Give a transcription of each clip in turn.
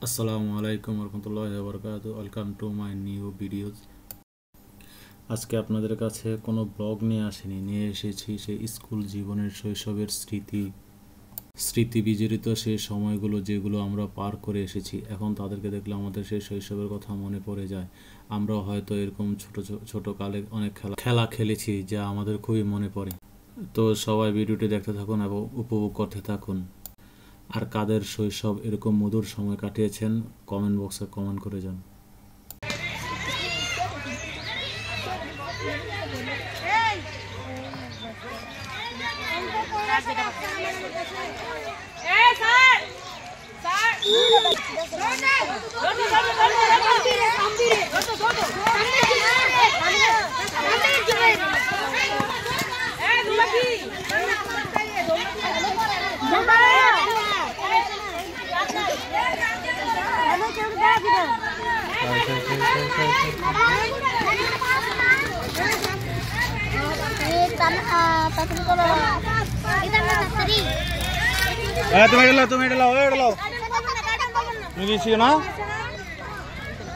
আসসালামু আলাইকুম রহমতুল্লাহি ওয়া বারাকাতুহু। Welcome to my new videos. আজকে আপনাদের কাছে কোনো ব্লগ নিয়ে আসিনি, নিয়ে এসেছি সেই স্কুল জীবনের শৈশবের স্মৃতি বিজড়িত সেই সময়গুলো যেগুলো আমরা পার করে এসেছি। এখন তাদেরকে দেখলে আমাদের সেই শৈশবের কথা মনে পড়ে যায়। আমরা হয়তো এরকম ছোট কালে অনেক খেলা খেলেছি যা আমাদের খুবই মনে পড়ে। তো সবাই ভিডিওটি দেখতে থাকুন এবং উপভোগ করতে থাকুন। আর কাদের শৈশব এরকম মধুর সময় কাটিয়েছেন কমেন্ট বক্সে কমেন্ট করে যান। তুমি এটা লাও তুমি দিছি না,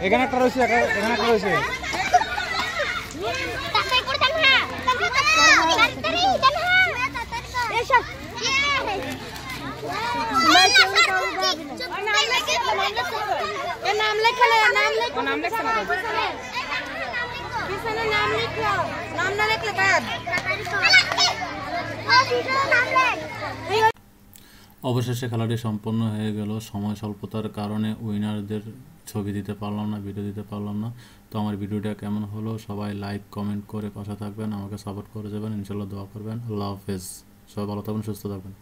এখানে একটা রয়েছে, এখানে একটা রয়েছে। অবশেষে খেলাটি সম্পন্ন হয়ে গেল। সময় স্বল্পতার কারণে উইনারদের ছবি দিতে পারলাম না, ভিডিও দিতে পারলাম না। তো আমার ভিডিওটা কেমন হলো সবাই লাইক কমেন্ট করে পাশে থাকবেন, আমাকে সাপোর্ট করে যাবেন, ইনশাল্লাহ দোয়া করবেন। আল্লাহ হাফেজ। সবাই ভালো থাকবেন, সুস্থ থাকবেন।